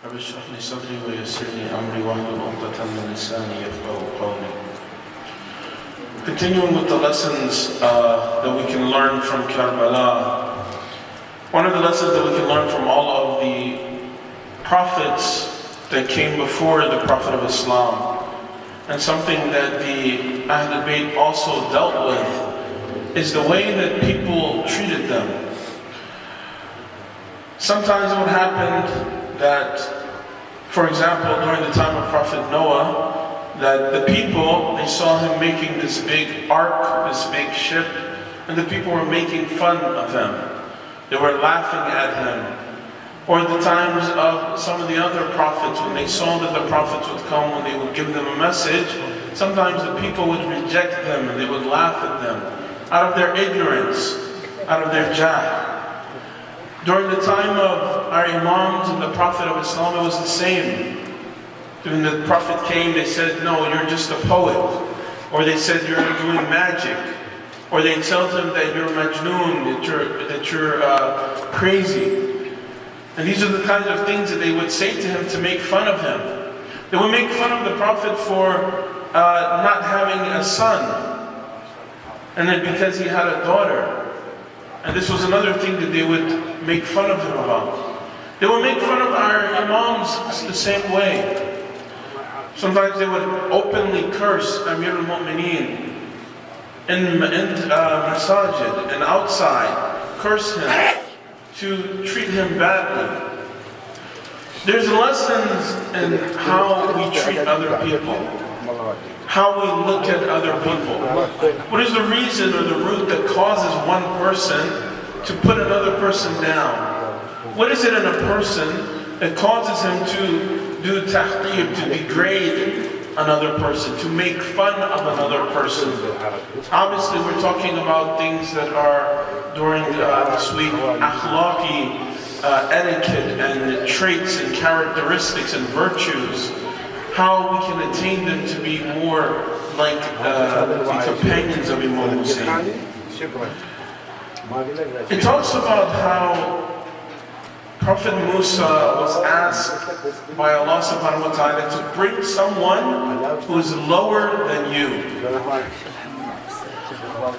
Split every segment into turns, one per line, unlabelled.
رب اشرح لي صدري ويسر لي أمري واحلل عقدة من لساني يفقهوا قولي. Continuing with the lessons that we can learn from Karbala, one of the lessons that we can learn from all of the prophets that came before the Prophet of Islam, and something that the Ahl al-Bayt also dealt with, is the way that people treated them. Sometimes it would happen that, for example, during the time of Prophet Noah, that the people, they saw him making this big ark, this big ship, and the people were making fun of him. They were laughing at him. Or at the times of some of the other prophets, when they saw that the prophets would come, when they would give them a message, sometimes the people would reject them and they would laugh at them out of their ignorance, out of their jahl. During the time of our Imams and the Prophet of Islam, it was the same. When the Prophet came, they said, no, you're just a poet. Or they said, you're doing magic. Or they tell him that you're majnoon, that you're crazy. And these are the kinds of things that they would say to him to make fun of him. They would make fun of the Prophet for not having a son. And then because he had a daughter. And this was another thing that they would make fun of him about. They would make fun of our Imams the same way. Sometimes they would openly curse Amir al-Mu'mineen in masajid and outside, curse him, to treat him badly. There's lessons in how we treat other people, how we look at other people. What is the reason or the root that causes one person to put another person down? What is it in a person that causes him to do tahqir, to degrade another person, to make fun of another person? Obviously we're talking about things that are during this week, akhlaqi, etiquette and traits and characteristics and virtues, how we can attain them to be more like the companions of Imam Hussain. It talks about how Prophet Musa was asked by Allah subhanahu wa ta'ala to bring someone who is lower than you.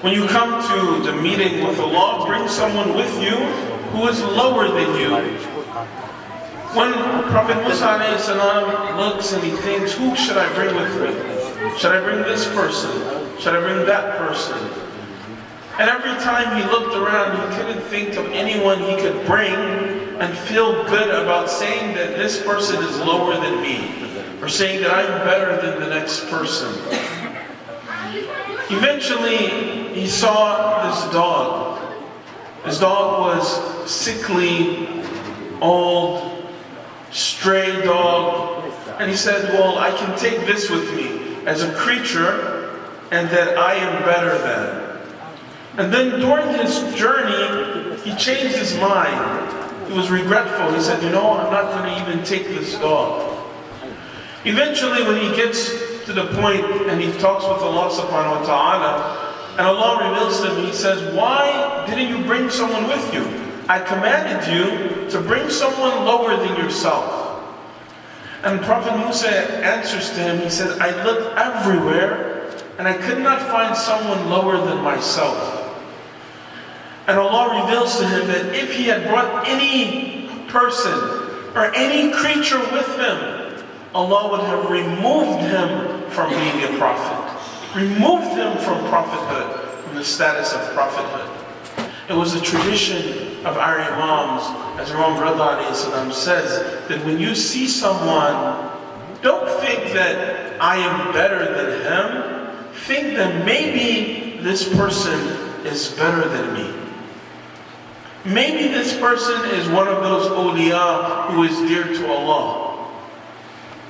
When you come to the meeting with Allah, bring someone with you who is lower than you. When Prophet Musa looks and he thinks, who should I bring with me? Should I bring this person? Should I bring that person? And every time he looked around, he couldn't think of anyone he could bring and feel good about saying that this person is lower than me, or saying that I'm better than the next person. Eventually, he saw this dog. This dog was sickly, old, stray dog. And he said, well, I can take this with me as a creature, and that I am better than. And then during his journey, he changed his mind. He was regretful. He said, you know, I'm not going to even take this dog. Eventually, when he gets to the point and he talks with Allah subhanahu wa ta'ala, and Allah reveals to him, he says, why didn't you bring someone with you? I commanded you to bring someone lower than yourself. And Prophet Musa answers to him, he said, I looked everywhere and I could not find someone lower than myself. And Allah reveals to him that if he had brought any person or any creature with him, Allah would have removed him from being a prophet, removed him from prophethood, from the status of prophethood. It was a tradition of our Imams, as Imam Rada says, that when you see someone, don't think that I am better than him, think that maybe this person is better than me. Maybe this person is one of those awliya who is dear to Allah.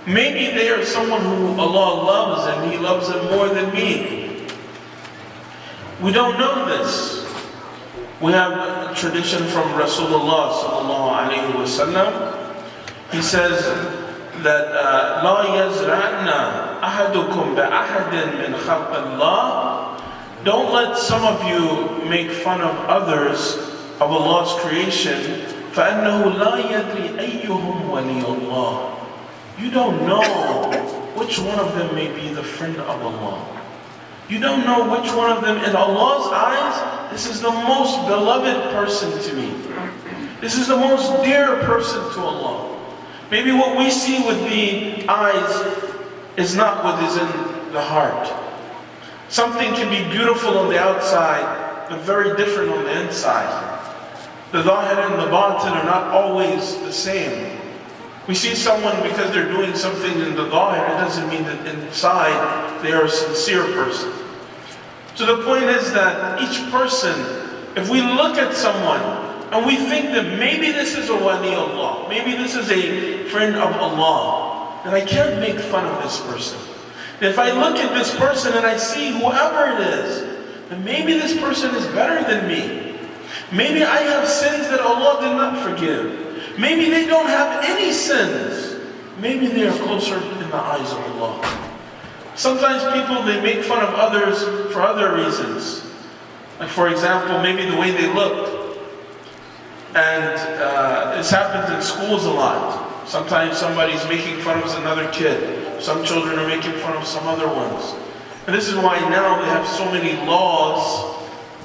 Maybe they are someone who Allah loves and He loves them more than me. We don't know this. We have a tradition from Rasulullah sallallahu alayhi wa sallam. He says that لا يزرعن أحدكم بأحد من خلق الله. Don't let some of you make fun of others of Allah's creation فَأَنَّهُ لَا يَدْرِي أَيُّهُمْ وَلِيُّ اللَّهِ. You don't know which one of them may be the friend of Allah. You don't know which one of them, in Allah's eyes, this is the most beloved person to me. This is the most dear person to Allah. Maybe what we see with the eyes is not what is in the heart. Something can be beautiful on the outside, but very different on the inside. The zahir and the batin are not always the same. We see someone because they're doing something in the zahir, it doesn't mean that inside they are a sincere person. So the point is that each person, if we look at someone and we think that maybe this is a wali Allah, maybe this is a friend of Allah, then I can't make fun of this person. And if I look at this person and I see whoever it is, then maybe this person is better than me. Maybe I have sins that Allah did not forgive. Maybe they don't have any sins. Maybe they are closer in the eyes of Allah. Sometimes people, they make fun of others for other reasons. Like for example, maybe the way they look. And this happens in schools a lot. Sometimes somebody's making fun of another kid. Some children are making fun of some other ones. And this is why now they have so many laws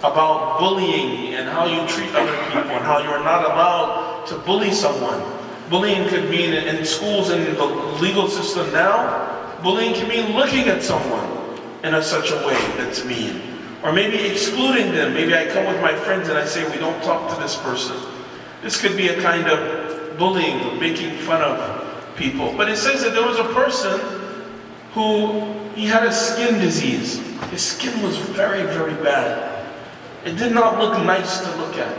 about bullying and how you treat other people and how you're not allowed to bully someone. Bullying could mean in schools and in the legal system now, bullying can mean looking at someone in such a way that's mean. Or maybe excluding them. Maybe I come with my friends and I say, we don't talk to this person. This could be a kind of bullying, making fun of people. But it says that there was a person who, he had a skin disease. His skin was very, very bad. It did not look nice to look at.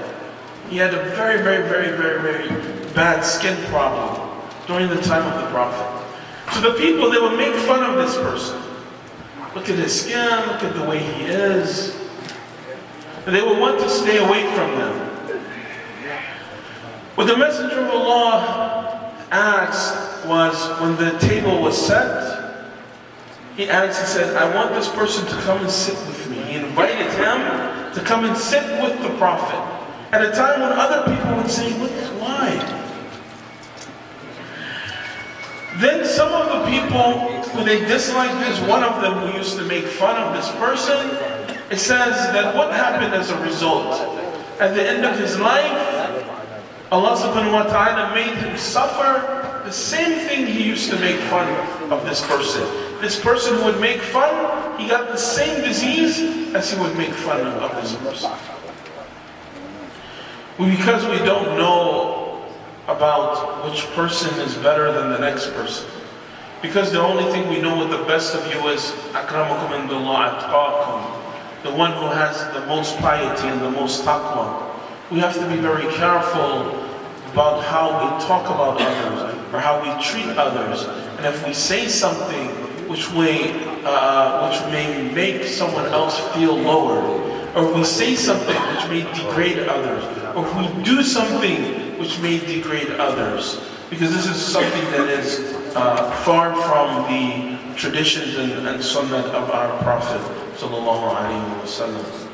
He had a very, very, very, very, very bad skin problem during the time of the Prophet. So the people, they would make fun of this person. Look at his skin, look at the way he is. And they would want to stay away from them. What the Messenger of Allah asked was, when the table was set, he asked, he said, I want this person to come and sit with me. He invited him to come and sit with the Prophet. At a time when other people would say, why? Then some of the people who they disliked this, one of them who used to make fun of this person, it says that what happened as a result? At the end of his life, Allah subhanahu wa ta'ala made him suffer the same thing he used to make fun of this person. This person who would make fun, he got the same disease as he would make fun of this person. Because we don't know about which person is better than the next person. Because the only thing we know with the best of you is akramakum indallah atqakum, the one who has the most piety and the most taqwa. We have to be very careful about how we talk about others or how we treat others. And if we say something which may make someone else feel lower, or if we say something which may degrade others, or if we do something which may degrade others, because this is something that is far from the traditions and sunnah of our Prophet sallallahu alaihi wasallam.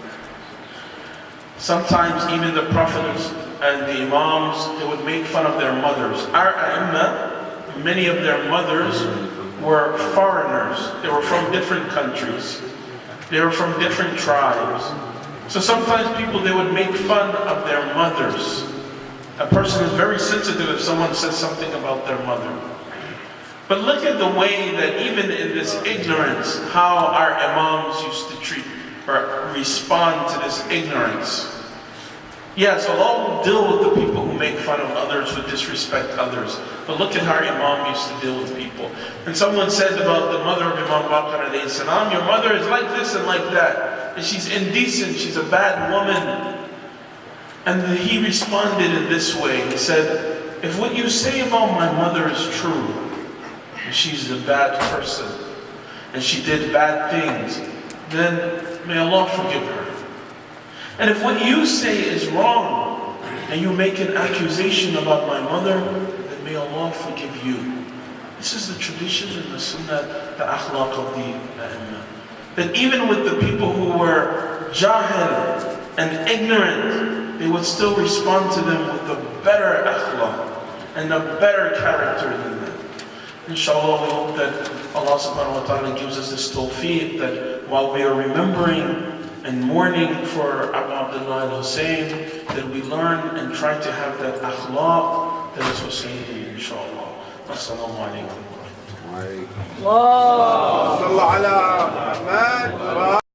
Sometimes even the prophets and the imams, they would make fun of their mothers. Our A'imma, many of their mothers were foreigners. They were from different countries. They were from different tribes. So sometimes people, they would make fun of their mothers. A person is very sensitive if someone says something about their mother. But look at the way that even in this ignorance, how our imams used to treat or respond to this ignorance. Yes, Allah will deal with the people who make fun of others, who disrespect others. But look at how Imam used to deal with people. And someone said about the mother of Imam Baqir alayhi salam, your mother is like this and like that. And she's indecent, she's a bad woman. And he responded in this way. He said, if what you say about my mother is true, and she's a bad person, and she did bad things, then may Allah forgive her. And if what you say is wrong, and you make an accusation about my mother, then may Allah forgive you. This is the tradition and the sunnah, the akhlaq of the A'imma. That even with the people who were jahil and ignorant, they would still respond to them with the better akhlaq and a better character than them. Inshallah, we hope that Allah subhanahu wa ta'ala gives us this tawfiq, that while we are remembering and mourning for Abu Abdullah and Hussain, that we learn and try to have that akhlaq that is Hussaini, inshallah. Assalamu alaikum.
الله. صلى على محمد.